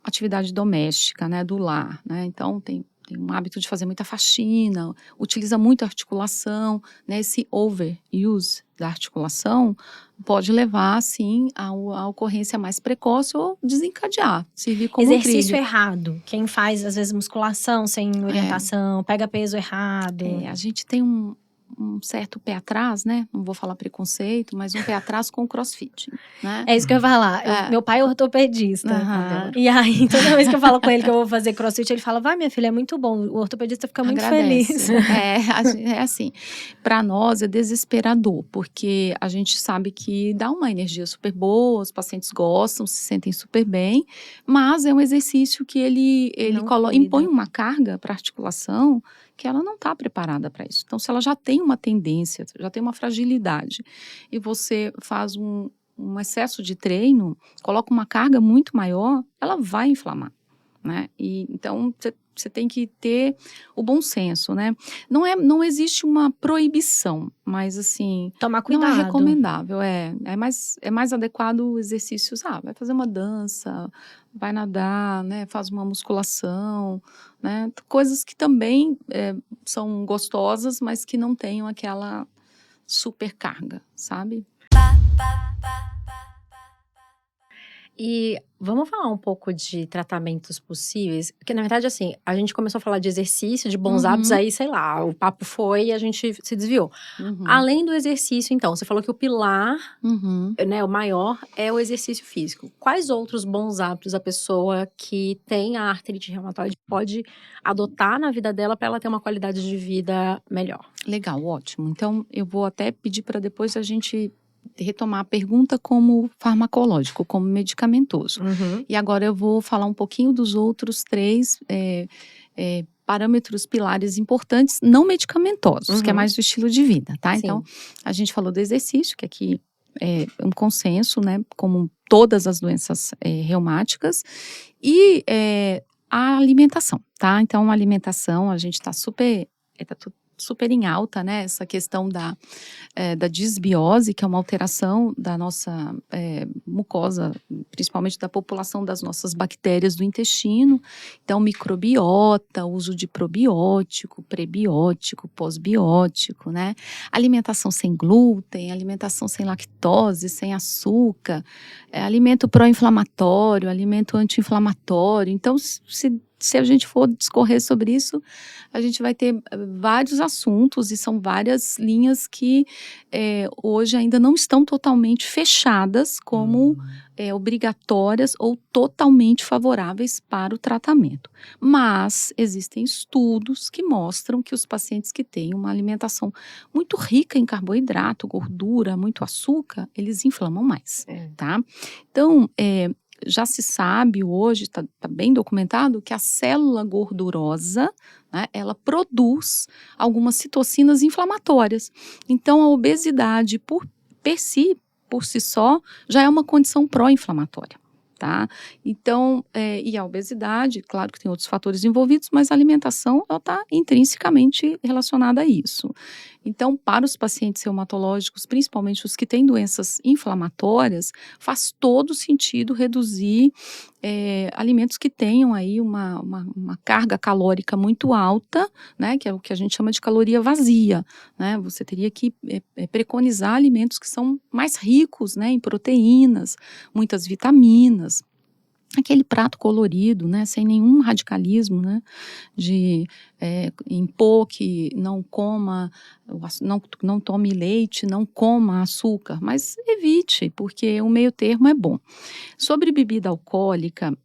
atividade doméstica, né, do lar, né, então tem um hábito de fazer muita faxina, utiliza muito a articulação, né, esse overuse da articulação pode levar, sim, à ocorrência mais precoce ou desencadear, servir como exercício trilho. errado. Quem faz, às vezes, musculação sem orientação, pega peso errado. A gente tem um certo pé atrás, né? Não vou falar preconceito, mas um pé atrás com o crossfit, né? É isso que eu ia falar. Meu pai é ortopedista. E aí, toda vez que eu falo com ele que eu vou fazer crossfit, ele fala, vai minha filha, é muito bom. O ortopedista fica muito feliz. É assim, para nós é desesperador, porque a gente sabe que dá uma energia super boa, os pacientes gostam, se sentem super bem, mas é um exercício que ele impõe uma carga para a articulação que ela não está preparada para isso. Então, se ela já tem uma tendência, já tem uma fragilidade, e você faz um excesso de treino, coloca uma carga muito maior, ela vai inflamar, né? E então você tem que ter o bom senso, né? Não existe uma proibição, mas assim, Tomar não cuidado. é recomendável, é mais adequado exercícios, vai fazer uma dança, vai nadar, né? Faz uma musculação, né? Coisas que também são gostosas, mas que não tenham aquela supercarga, sabe? E vamos falar um pouco de tratamentos possíveis? Porque, na verdade, assim, a gente começou a falar de exercício, de bons hábitos, aí, sei lá, o papo foi e a gente se desviou. Além do exercício, então, você falou que o pilar, né, o maior, é o exercício físico. Quais outros bons hábitos a pessoa que tem a artrite reumatoide pode adotar na vida dela para ela ter uma qualidade de vida melhor? Legal, ótimo. Então, eu vou até pedir para depois a gente retomar a pergunta como farmacológico, como medicamentoso. E agora eu vou falar um pouquinho dos outros 3 parâmetros pilares importantes, não medicamentosos, que é mais do estilo de vida, tá? Sim. Então, a gente falou do exercício, que aqui é um consenso, né? Como todas as doenças reumáticas. E a alimentação, tá? Então, a alimentação, a gente tá super em alta, né? Essa questão da disbiose, que é uma alteração da nossa mucosa, principalmente da população das nossas bactérias do intestino. Então, microbiota, uso de probiótico, prebiótico, pós-biótico, né? Alimentação sem glúten, alimentação sem lactose, sem açúcar, alimento pró-inflamatório, alimento anti-inflamatório. Então, se a gente for discorrer sobre isso, a gente vai ter vários assuntos e são várias linhas que hoje ainda não estão totalmente fechadas como obrigatórias ou totalmente favoráveis para o tratamento. Mas existem estudos que mostram que os pacientes que têm uma alimentação muito rica em carboidrato, gordura, muito açúcar, eles inflamam mais, tá? Então, já se sabe hoje, está bem documentado, que a célula gordurosa, né, ela produz algumas citocinas inflamatórias. Então, a obesidade por si só, já é uma condição pró-inflamatória. Tá? Então, e a obesidade, claro que tem outros fatores envolvidos, mas a alimentação está intrinsecamente relacionada a isso. Então, para os pacientes reumatológicos, principalmente os que têm doenças inflamatórias, faz todo sentido reduzir alimentos que tenham aí uma carga calórica muito alta, né, que é o que a gente chama de caloria vazia, né? Você teria que preconizar alimentos que são mais ricos, né, em proteínas, muitas vitaminas. Aquele prato colorido, né, sem nenhum radicalismo, né, de impor que não coma, não tome leite, não coma açúcar, mas evite, porque o meio termo é bom. Sobre bebida alcoólica,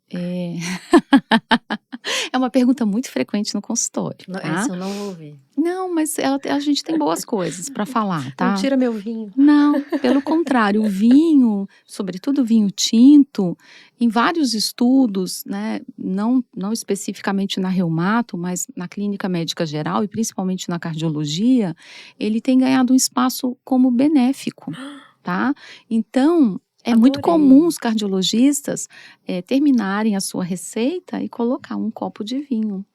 é uma pergunta muito frequente no consultório, tá? Essa eu não vou ouvir. Não, mas a gente tem boas coisas para falar, tá? Não tira meu vinho. Não, pelo contrário, o vinho, sobretudo o vinho tinto, em vários estudos, né, não especificamente na reumato, mas na clínica médica geral e principalmente na cardiologia, ele tem ganhado um espaço como benéfico, tá? Então, é muito comum os cardiologistas terminarem a sua receita e colocar um copo de vinho.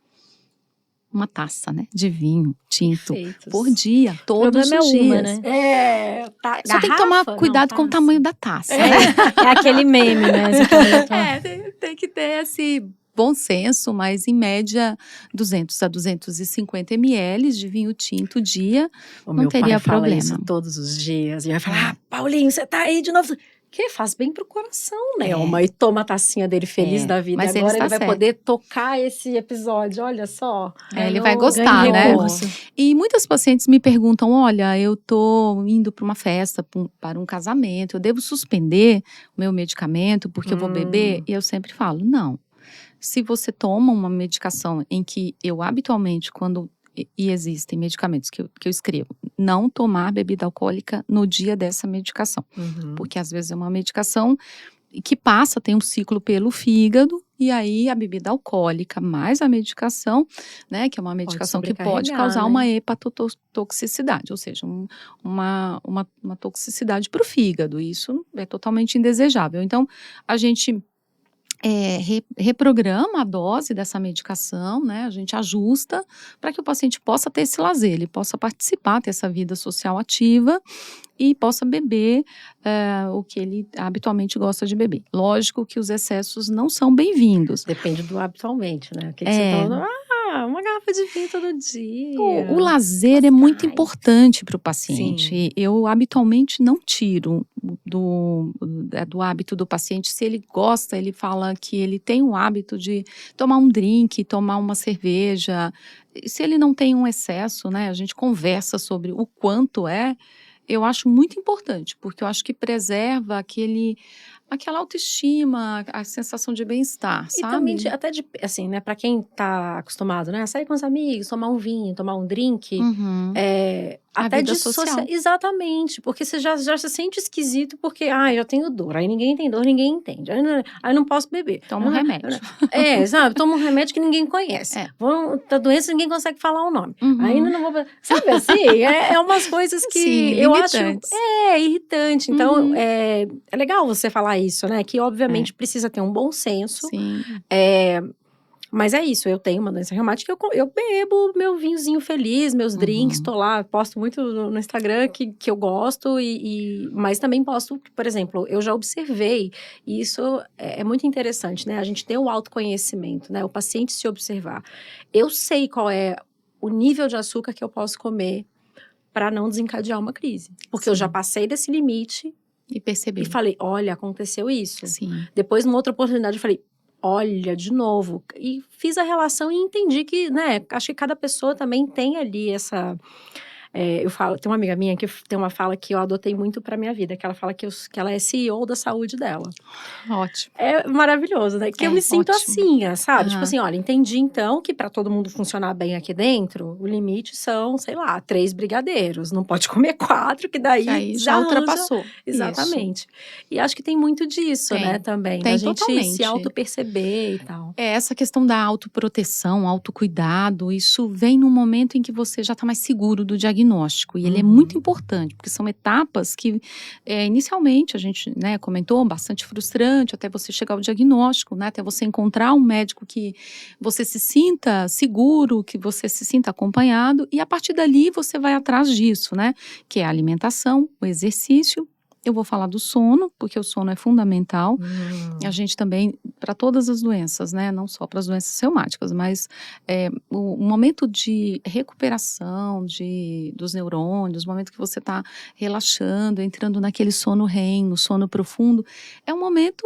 Uma taça, né, de vinho tinto por dia, todos os dias. Né? Só tem que tomar cuidado com o tamanho da taça. É aquele meme, né? Tem que ter esse bom senso, mas em média 200 a 250 ml de vinho tinto dia, não teria problema. Fala isso todos os dias e vai falar, Paulinho, você tá aí de novo. Que faz bem pro coração, né? E toma a tacinha dele feliz da vida. Mas agora ele vai certo. poder tocar esse episódio, olha só. Ele vai gostar, né? E muitas pacientes me perguntam, olha, eu tô indo para uma festa, para um casamento, eu devo suspender o meu medicamento porque eu vou beber? E eu sempre falo, não. Se você toma uma medicação em que eu habitualmente, e existem medicamentos que eu escrevo, não tomar bebida alcoólica no dia dessa medicação. Porque às vezes é uma medicação que tem um ciclo pelo fígado, e aí a bebida alcoólica mais a medicação, né, que é uma medicação que pode sobrecarregar, causar né? uma hepatotoxicidade, ou seja, uma toxicidade para o fígado. Isso é totalmente indesejável. Então, a gente reprograma a dose dessa medicação, né? A gente ajusta para que o paciente possa ter esse lazer, ele possa participar, ter essa vida social ativa e possa beber o que ele habitualmente gosta de beber. Lógico que os excessos não são bem-vindos. Depende do habitualmente, né? O que você toma? Uma garrafa de vinho todo dia. O lazer é muito importante para o paciente. Sim. Eu habitualmente não tiro do hábito do paciente. Se ele gosta, ele fala que ele tem o hábito de tomar um drink, tomar uma cerveja. Se ele não tem um excesso, né? A gente conversa sobre o quanto eu acho muito importante, porque eu acho que preserva aquela autoestima, a sensação de bem-estar, E também, sabe? até assim, né, pra quem tá acostumado, né, a sair com os amigos, tomar um vinho, tomar um drink, Uhum. A até vida social. Exatamente, porque você já se sente esquisito, porque, eu tenho dor, aí ninguém tem dor, ninguém entende, aí não posso beber. Toma um remédio. Sabe, toma um remédio que ninguém conhece. É. Tá doença, ninguém consegue falar o nome. Uhum. Ainda não vou... Sabe assim? É umas coisas que Sim, eu acho... limitantes. Irritante. Então, Uhum. é legal você falar isso, né? Que, obviamente, precisa ter um bom senso. Sim. Mas é isso, eu tenho uma doença reumática, eu bebo meu vinhozinho feliz, meus drinks, tô lá, posto muito no Instagram que eu gosto, mas também posto, por exemplo, eu já observei, e isso é muito interessante, né? A gente tem o autoconhecimento, né? O paciente se observar. Eu sei qual é o nível de açúcar que eu posso comer para não desencadear uma crise. Porque eu já passei desse limite E perceber. e falei, olha, aconteceu isso. Sim. Depois, numa outra oportunidade, eu falei, olha, de novo. E fiz a relação e entendi que, né, acho que cada pessoa também tem ali essa... eu falo, tem uma amiga minha que tem uma fala que eu adotei muito pra minha vida, que ela fala que ela é CEO da saúde dela. Ótimo. É maravilhoso, né? Que eu me sinto ótimo. assim, sabe? Tipo Aham. assim, olha, entendi então que pra todo mundo funcionar bem aqui dentro, o limite são, sei lá, 3 brigadeiros. Não pode comer 4, que daí Que aí já arranja. ultrapassou. Exatamente. E acho que tem muito disso, né, também. Tem da gente se totalmente. auto-perceber e tal. Essa questão da autoproteção, autocuidado, isso vem num momento em que você já está mais seguro do diagnóstico. E ele é muito importante, porque são etapas que, inicialmente, a gente, né, comentou, bastante frustrante, até você chegar ao diagnóstico, né, até você encontrar um médico que você se sinta seguro, que você se sinta acompanhado, e a partir dali você vai atrás disso, né, que é a alimentação, o exercício. Eu vou falar do sono, porque o sono é fundamental. A gente também, para todas as doenças, né? Não só para as doenças reumáticas, mas o momento de recuperação dos neurônios, o momento que você está relaxando, entrando naquele sono REM, no sono profundo, é um momento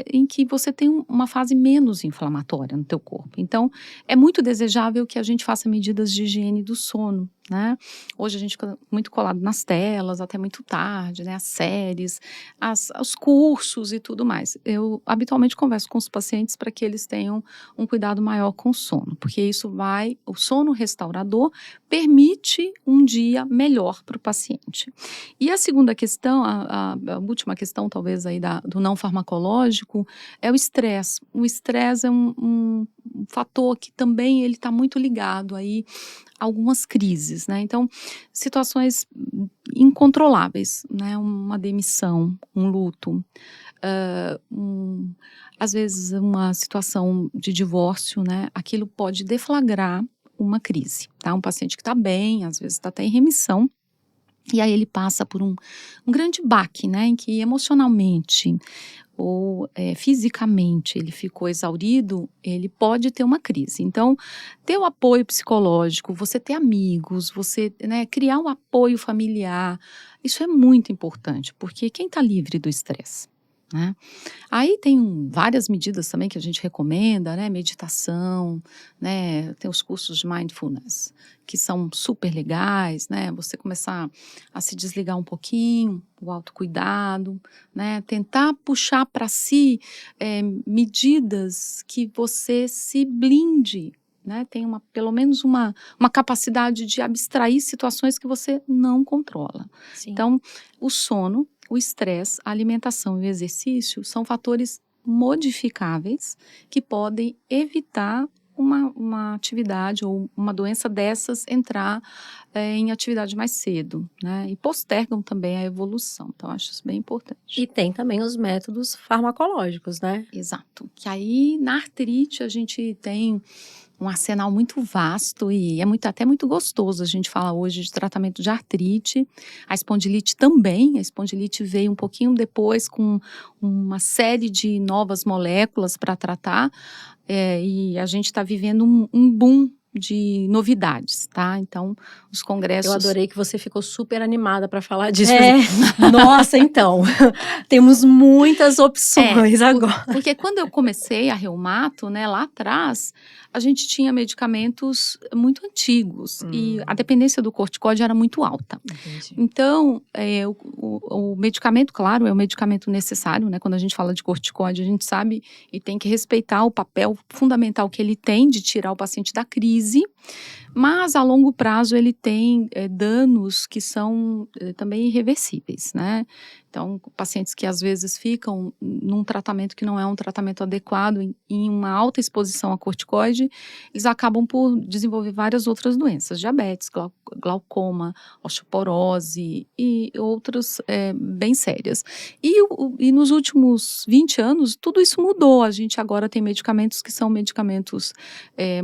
em que você tem uma fase menos inflamatória no teu corpo. Então, é muito desejável que a gente faça medidas de higiene do sono, né? Hoje a gente fica muito colado nas telas, até muito tarde, né? As séries, os cursos e tudo mais. Eu habitualmente converso com os pacientes para que eles tenham um cuidado maior com o sono, porque o sono restaurador permite um dia melhor para o paciente. E a segunda questão, a última questão talvez aí do não farmacológico, é o estresse. O estresse é um fator que também ele está muito ligado aí a algumas crises, né? Então, situações incontroláveis, né? Uma demissão, um luto, às vezes uma situação de divórcio, né? Aquilo pode deflagrar uma crise, tá? Um paciente que está bem, às vezes está até em remissão, e aí ele passa por um grande baque, né? Em que emocionalmente ou fisicamente ele ficou exaurido, ele pode ter uma crise. Então, ter o apoio psicológico, você ter amigos, você, né, criar um apoio familiar, isso é muito importante, porque quem está livre do estresse? Né? Aí tem várias medidas também que a gente recomenda, né? Meditação, né? Tem os cursos de mindfulness, que são super legais, né? Você começar a se desligar um pouquinho, o autocuidado, né? Tentar puxar para si medidas que você se blinde, né? Tem pelo menos uma capacidade de abstrair situações que você não controla. Sim. Então, o sono, o estresse, a alimentação e o exercício são fatores modificáveis que podem evitar uma atividade ou uma doença dessas entrar em atividade mais cedo, né? E postergam também a evolução. Então, acho isso bem importante. E tem também os métodos farmacológicos, né? Exato. Que aí, na artrite, a gente tem um arsenal muito vasto e é até muito gostoso. A gente fala hoje de tratamento de artrite, a espondilite também. A espondilite veio um pouquinho depois com uma série de novas moléculas para tratar, e a gente está vivendo um boom de novidades, tá? Então, os congressos... Eu adorei que você ficou super animada para falar disso. Nossa, então, temos muitas opções agora. Porque quando eu comecei a reumato, né, lá atrás, a gente tinha medicamentos muito antigos e a dependência do corticóide era muito alta. Entendi. Então, o medicamento, claro, é o medicamento necessário, né? Quando a gente fala de corticóide, a gente sabe e tem que respeitar o papel fundamental que ele tem de tirar o paciente da crise, mas a longo prazo ele tem danos que são também irreversíveis, né? Então, pacientes que às vezes ficam num tratamento que não é um tratamento adequado, em uma alta exposição a corticoide, eles acabam por desenvolver várias outras doenças, diabetes, glaucoma, osteoporose e outras bem sérias. E nos últimos 20 anos, tudo isso mudou. A gente agora tem medicamentos que são medicamentos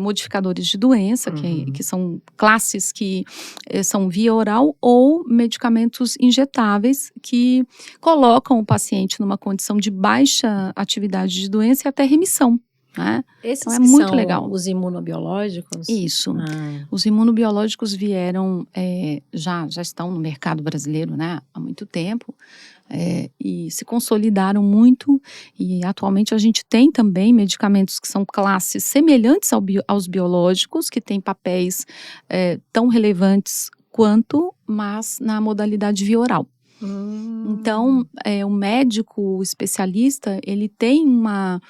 modificadores de doença, que são classes que são via oral, ou medicamentos injetáveis que colocam o paciente numa condição de baixa atividade de doença e até remissão, né? Esses então, que muito são legal. Os imunobiológicos? Isso. Os imunobiológicos vieram, já estão no mercado brasileiro, né, há muito tempo. E se consolidaram muito, e atualmente a gente tem também medicamentos que são classes semelhantes aos biológicos, que têm papéis tão relevantes quanto, mas na modalidade via oral. Então, o médico especialista, ele tem uma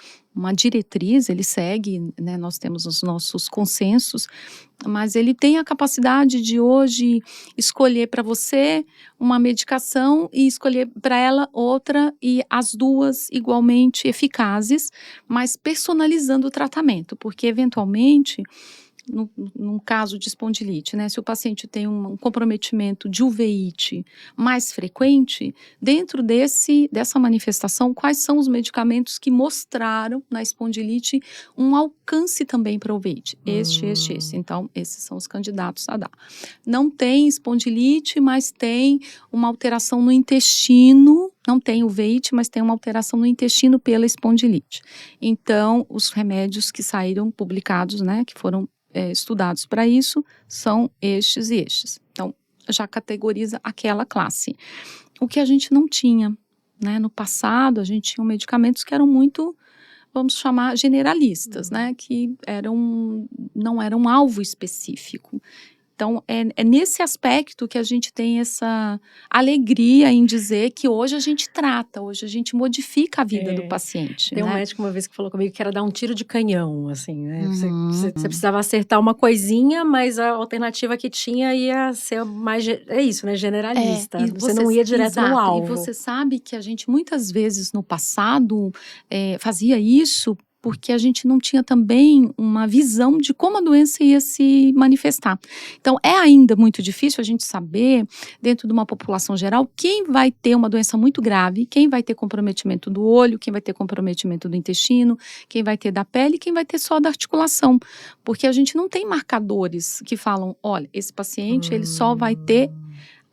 diretriz, ele segue, né, nós temos os nossos consensos, mas ele tem a capacidade de hoje escolher para você uma medicação e escolher para ela outra, e as duas igualmente eficazes, mas personalizando o tratamento, porque eventualmente... Num caso de espondilite, né, se o paciente tem um comprometimento de uveíte mais frequente, dentro dessa manifestação, quais são os medicamentos que mostraram na espondilite um alcance também para uveíte? Este. Então, esses são os candidatos a dar. Não tem espondilite, mas tem uma alteração no intestino. Não tem uveíte, mas tem uma alteração no intestino pela espondilite. Então, os remédios que saíram publicados, né, que foram estudados para isso, são estes e estes. Então, já categoriza aquela classe. O que a gente não tinha, né? No passado, a gente tinha medicamentos que eram muito, vamos chamar, generalistas, né? Que não eram um alvo específico. Então, é nesse aspecto que a gente tem essa alegria em dizer que hoje a gente trata, hoje a gente modifica a vida do paciente. Tem um médico uma vez que falou comigo que era dar um tiro de canhão, assim, né? Você precisava acertar uma coisinha, mas a alternativa que tinha ia ser mais, isso, né? Generalista. Você não ia direto no alvo. E você sabe que a gente muitas vezes no passado fazia isso porque a gente não tinha também uma visão de como a doença ia se manifestar. Então, é ainda muito difícil a gente saber, dentro de uma população geral, quem vai ter uma doença muito grave, quem vai ter comprometimento do olho, quem vai ter comprometimento do intestino, quem vai ter da pele, quem vai ter só da articulação. Porque a gente não tem marcadores que falam, olha, esse paciente ele só vai ter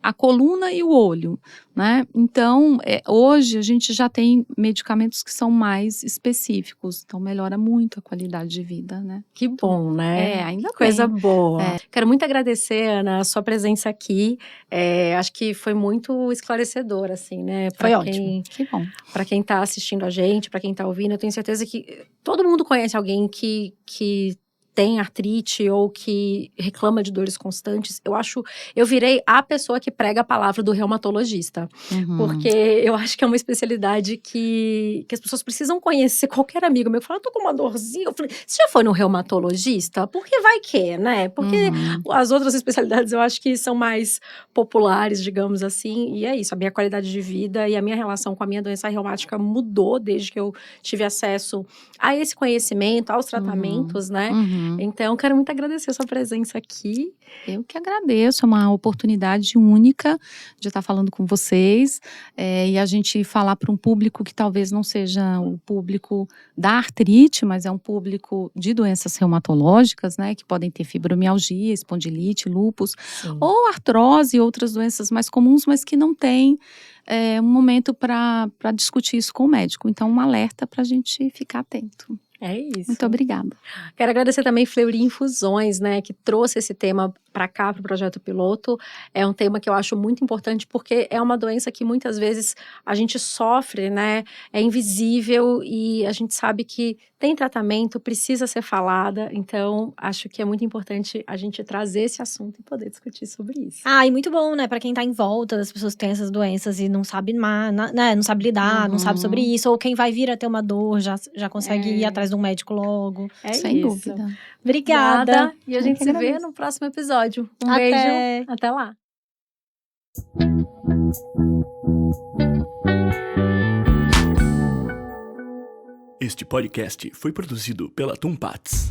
a coluna e o olho, né? Então, hoje a gente já tem medicamentos que são mais específicos, então melhora muito a qualidade de vida, né? Que bom, né? Ainda que coisa bem. boa. Quero muito agradecer, Ana, a sua presença aqui. Acho que foi muito esclarecedora, assim, né? Foi ótimo. Que bom. Para quem está assistindo a gente, para quem está ouvindo, eu tenho certeza que todo mundo conhece alguém que tem artrite ou que reclama de dores constantes, eu virei a pessoa que prega a palavra do reumatologista. Porque eu acho que é uma especialidade que as pessoas precisam conhecer. Qualquer amigo meu fala, eu tô com uma dorzinha. Eu falei, você já foi no reumatologista? Porque vai que, né? Porque as outras especialidades eu acho que são mais populares, digamos assim. E é isso, a minha qualidade de vida e a minha relação com a minha doença reumática mudou desde que eu tive acesso a esse conhecimento, aos tratamentos, né? Então, quero muito agradecer a sua presença aqui. Eu que agradeço, é uma oportunidade única de estar falando com vocês e a gente falar para um público que talvez não seja o público da artrite, mas é um público de doenças reumatológicas, né, que podem ter fibromialgia, espondilite, lúpus, ou artrose e outras doenças mais comuns, mas que não tem um momento para discutir isso com o médico. Então, um alerta para a gente ficar atento. É isso. Muito obrigada. Quero agradecer também Fleury Infusões, né, que trouxe esse tema para cá, para o Projeto Piloto. É um tema que eu acho muito importante, porque é uma doença que muitas vezes a gente sofre, né, é invisível e a gente sabe que tem tratamento, precisa ser falada. Então, acho que é muito importante a gente trazer esse assunto e poder discutir sobre isso. E muito bom, né, para quem tá em volta das pessoas que têm essas doenças e não sabe, né, não sabe lidar, não sabe sobre isso, ou quem vai vir a ter uma dor já consegue ir atrás de um médico logo. Sem dúvida. Obrigada. E a gente se vê no próximo episódio. Até. Beijo. Até lá. Este podcast foi produzido pela Tumpats.